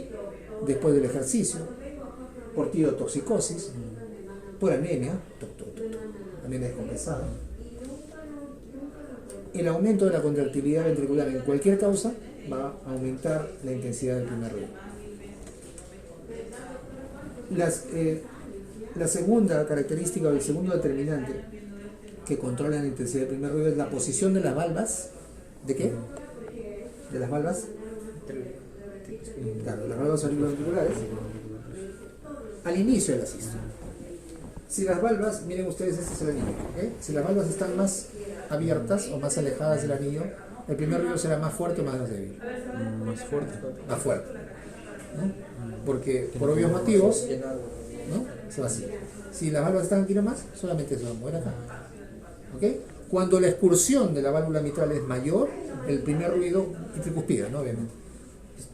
después del ejercicio, por tirotoxicosis, por anemia, anemia descompensada. El aumento de la contractilidad ventricular en cualquier causa va a aumentar la intensidad del primer ruido. La segunda característica o el segundo determinante que controla la intensidad del primer ruido es la posición de las valvas. ¿De qué? De las valvas. Claro, las valvas auriculoventriculares al inicio de la sístole. Si las valvas, miren ustedes, este es el anillo, ¿okay? Si las valvas están más abiertas o más alejadas del anillo, el primer ruido será más fuerte o más débil. Más fuerte. Más fuerte, ¿no? Porque por obvios motivos, ¿no? Se vacía. Si las valvas están aquí nomás, solamente se va a mover acá. ¿Ok? Cuando la excursión de la válvula mitral es mayor, el primer ruido tricuspida, ¿no? Obviamente.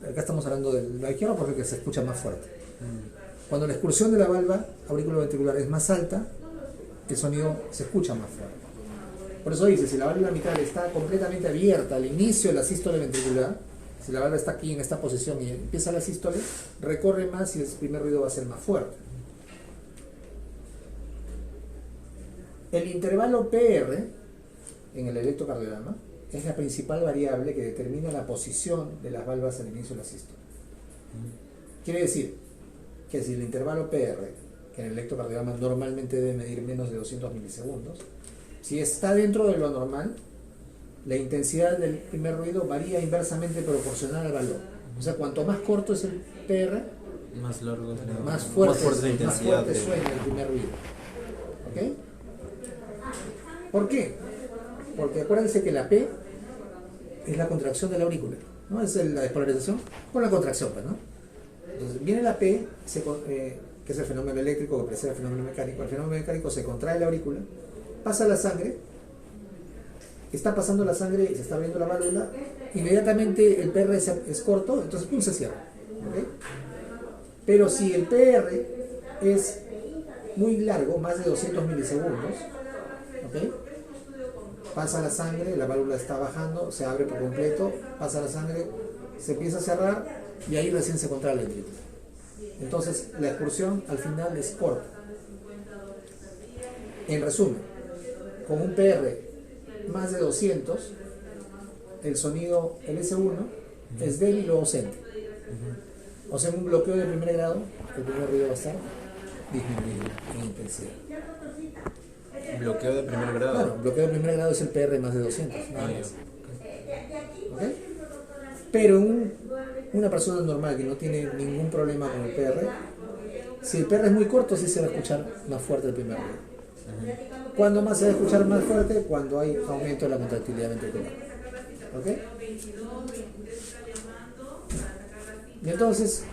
Acá estamos hablando de la izquierda porque se escucha más fuerte. Cuando la excursión de la valva auriculoventricular es más alta, el sonido se escucha más fuerte. Por eso dice, si la válvula mitral está completamente abierta al inicio de la sístole ventricular, si la válvula está aquí en esta posición y empieza la sístole, recorre más y el primer ruido va a ser más fuerte. El intervalo PR en el electrocardiograma es la principal variable que determina la posición de las valvas al inicio de la sístole. Quiere decir que si el intervalo PR, que en el electrocardiograma normalmente debe medir menos de 200 milisegundos, si está dentro de lo normal, la intensidad del primer ruido varía inversamente proporcional al valor. O sea, cuanto más corto es el PR, más largo, más fuerte la intensidad suena el primer ruido. ¿Ok? ¿Por qué? Porque acuérdense que la P es la contracción de la aurícula, ¿no? Es la despolarización con la contracción, pues, ¿no? Entonces viene la P, que es el fenómeno eléctrico que precede al fenómeno mecánico. El fenómeno mecánico se contrae la aurícula, pasa la sangre, está pasando la sangre y se está abriendo la válvula, inmediatamente el PR es corto, entonces pum, se cierra. ¿Okay? Pero si el PR es muy largo, más de 200 milisegundos, ¿okay? Pasa la sangre, la válvula está bajando, se abre por completo, pasa la sangre, se empieza a cerrar y ahí recién se contrae el ventrículo. Entonces la excursión al final es corta. En resumen, con un PR más de 200, el sonido, el S1, es débil o ausente. O sea, en un bloqueo de primer grado, el primer ruido va a estar disminuido en intensidad. Bloqueo de primer grado. Claro, bloqueo de primer grado es el PR más de 200. Nada más. ¿Okay? Pero una persona normal que no tiene ningún problema con el PR, si el PR es muy corto, sí se va a escuchar más fuerte el primer ruido. ¿Cuándo más se va a escuchar más fuerte? Cuando hay aumento de la contractilidad ventricular. ¿Ok? Y entonces,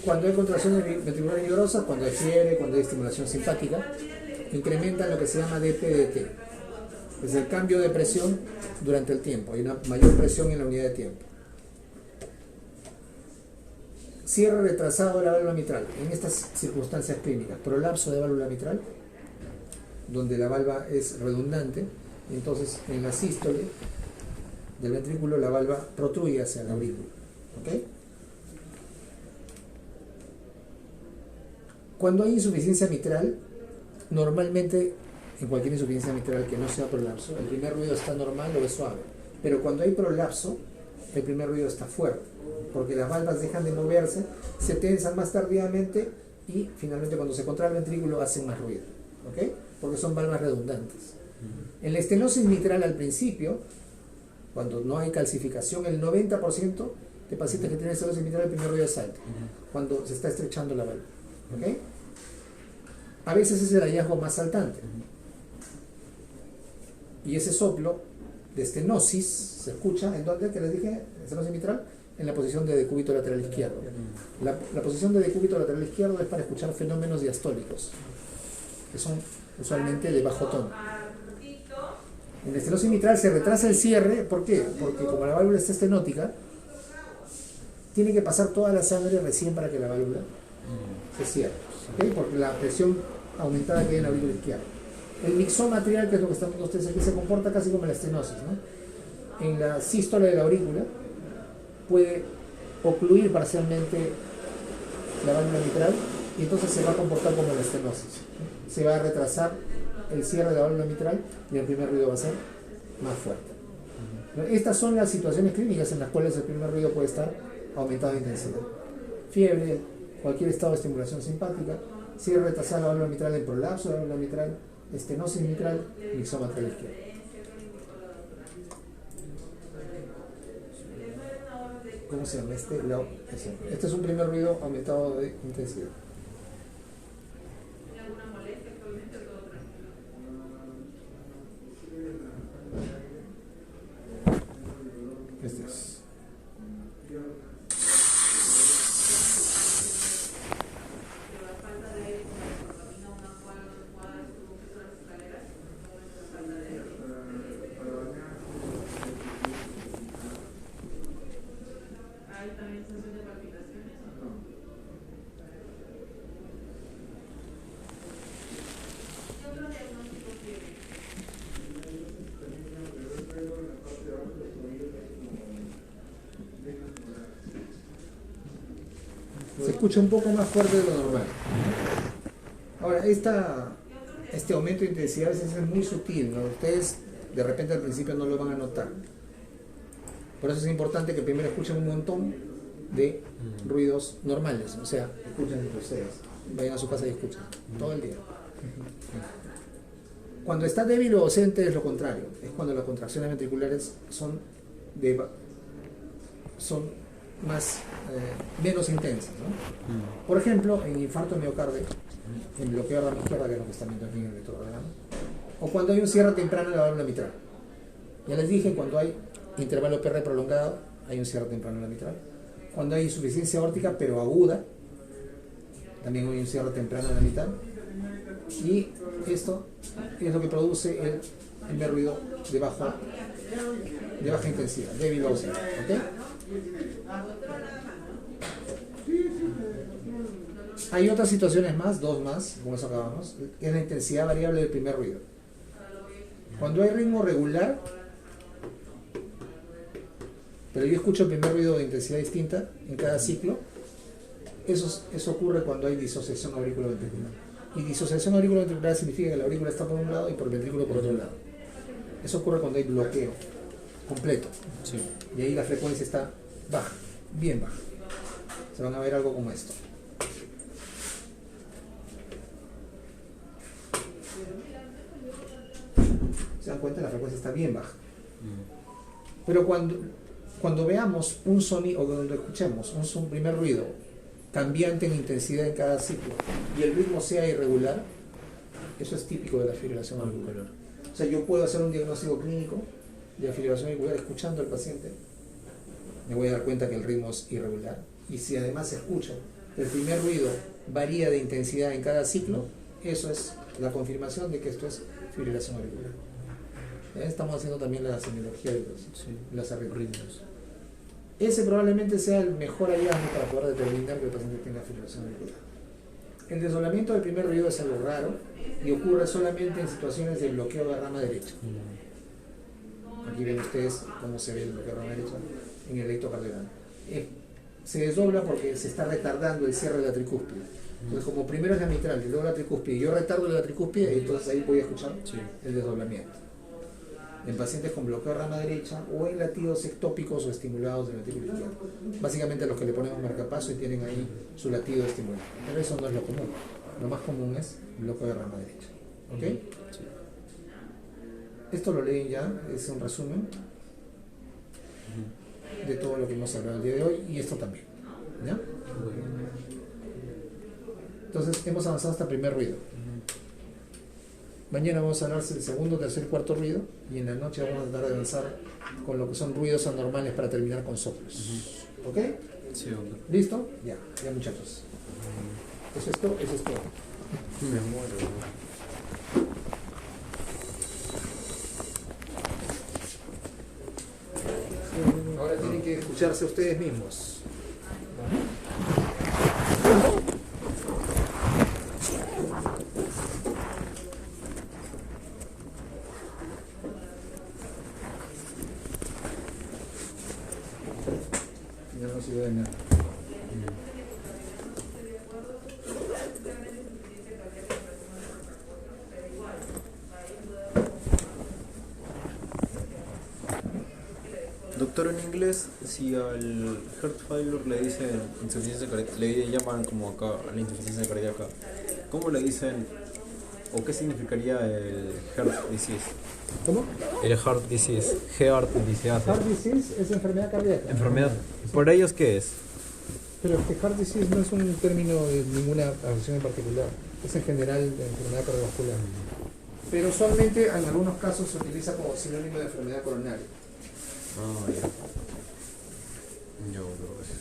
cuando hay contracciones ventriculares vigorosas, cuando hay fiebre, cuando hay estimulación simpática, incrementan lo que se llama DPDT. Es el cambio de presión durante el tiempo. Hay una mayor presión en la unidad de tiempo. Cierre retrasado de la válvula mitral. En estas circunstancias clínicas, prolapso de válvula mitral, donde la válvula es redundante, entonces en la sístole del ventrículo la válvula protruye hacia la aurícula. ¿Okay? Cuando hay insuficiencia mitral, normalmente en cualquier insuficiencia mitral que no sea prolapso, el primer ruido está normal o es suave. Pero cuando hay prolapso, el primer ruido está fuerte, porque las válvulas dejan de moverse, se tensan más tardíamente y finalmente cuando se contrae el ventrículo hacen más ruido. ¿Ok? Porque son válvulas redundantes. En la estenosis mitral al principio, cuando no hay calcificación, el 90% de pacientes que tienen estenosis mitral el primer ruido es alto, cuando se está estrechando la válvula. ¿Ok? A veces es el hallazgo más saltante. Y ese soplo de estenosis se escucha en donde, que les dije, estenosis mitral, en la posición de decúbito lateral izquierdo. La posición de decúbito lateral izquierdo es para escuchar fenómenos diastólicos, que son usualmente de bajo tono. En la estenosis mitral se retrasa el cierre. ¿Por qué? Porque como la válvula está estenótica, tiene que pasar toda la sangre recién para que la válvula se cierre. ¿Okay? Porque la presión aumentada que hay en la aurícula izquierda. El mixoma atrial, que es lo que están viendo ustedes aquí, se comporta casi como la estenosis, ¿no? En la sístole de la aurícula puede ocluir parcialmente la válvula mitral y entonces se va a comportar como la estenosis. Se va a retrasar el cierre de la válvula mitral y el primer ruido va a ser más fuerte. Estas son las situaciones clínicas en las cuales el primer ruido puede estar aumentado de intensidad. Fiebre, cualquier estado de estimulación simpática, cierre retrasado de la válvula mitral en prolapso de la válvula mitral, estenosis mitral, mixoma atrial izquierdo. ¿Cómo se llama este? Este es un primer ruido aumentado de intensidad. Este es. Se escucha un poco más fuerte de lo normal. Ahora, este aumento de intensidad a veces es muy sutil, ¿no? Ustedes de repente al principio no lo van a notar. Por eso es importante que primero escuchen un montón de ruidos normales, o sea, escuchen entre ustedes, vayan a su casa y escuchen todo el día. Cuando está débil o ausente es lo contrario, es cuando las contracciones ventriculares son menos intensas, ¿no? Por ejemplo, en infarto de miocardio, en bloqueo de la rama izquierda, que es lo que están viendo aquí en el electrocardiograma, o cuando hay un cierre temprano de la válvula mitral. Ya les dije, cuando hay intervalo PR prolongado, hay un cierre temprano de la mitral. Cuando hay insuficiencia aórtica, pero aguda, también hay un cierre temprano en la mitad. Y esto es lo que produce el primer ruido de baja intensidad, de low signal, ¿ok? Hay otras situaciones más, dos más, con eso acabamos, que es la intensidad variable del primer ruido. Cuando hay ritmo regular, pero yo escucho el primer ruido de intensidad distinta en cada ciclo, eso ocurre cuando hay disociación auriculoventricular. Y disociación auriculoventricular significa que la aurícula está por un lado y por el ventrículo por otro lado. Eso ocurre cuando hay bloqueo completo. Sí. Y ahí la frecuencia está baja, bien baja. Se van a ver algo como esto. ¿Se dan cuenta? La frecuencia está bien baja. Pero cuando veamos un sonido, o cuando escuchemos un primer ruido cambiante en intensidad en cada ciclo y el ritmo sea irregular, eso es típico de la fibrilación auricular. O sea, yo puedo hacer un diagnóstico clínico de la fibrilación auricular escuchando al paciente, me voy a dar cuenta que el ritmo es irregular. Y si además escucho que el primer ruido varía de intensidad en cada ciclo, eso es la confirmación de que esto es fibrilación auricular. Estamos haciendo también la semiología de las arritmias. Ese probablemente sea el mejor hallazgo para poder determinar que el paciente tenga fibrilación auricular. El desdoblamiento del primer ruido es algo raro y ocurre solamente en situaciones de bloqueo de rama derecha. Aquí ven ustedes cómo se ve el bloqueo de rama derecha en el electrocardiograma. Se desdobla porque se está retardando el cierre de la tricúspide. Entonces, como primero es la mitral y luego la tricúspide, y yo retardo la tricúspide, entonces ahí voy a escuchar el desdoblamiento. En pacientes con bloqueo de rama derecha o en latidos ectópicos o estimulados del ventrículo izquierdo. Básicamente los que le ponemos marcapaso y tienen ahí su latido estimulado. Pero eso no es lo común. Lo más común es bloqueo de rama derecha. ¿Ok? Sí. Esto lo leen ya, es un resumen de todo lo que hemos hablado el día de hoy y esto también. ¿Ya? Entonces hemos avanzado hasta el primer ruido. Mañana vamos a hablar del segundo, tercer, cuarto ruido y en la noche vamos a tratar de avanzar con lo que son ruidos anormales para terminar con soplos. ¿Ok? Sí, doctor. ¿Listo? Ya muchachos. Eso es todo, eso es todo. Me muero. Ahora tienen que escucharse ustedes mismos. Ya no sirve de nada. Doctor, en inglés, si al heart failure le dicen insuficiencia cardíaca, le llaman como acá a la insuficiencia cardíaca, ¿cómo le dicen o qué significaría el heart disease? ¿Cómo? El heart disease, heart disease. Heart disease es enfermedad cardíaca. Enfermedad. ¿Por ellos qué es? Pero es que heart disease no es un término de ninguna afección en particular, es en general de enfermedad cardiovascular. Pero usualmente en algunos casos se utiliza como sinónimo de enfermedad coronaria. Ah, ya. Yo creo que sí.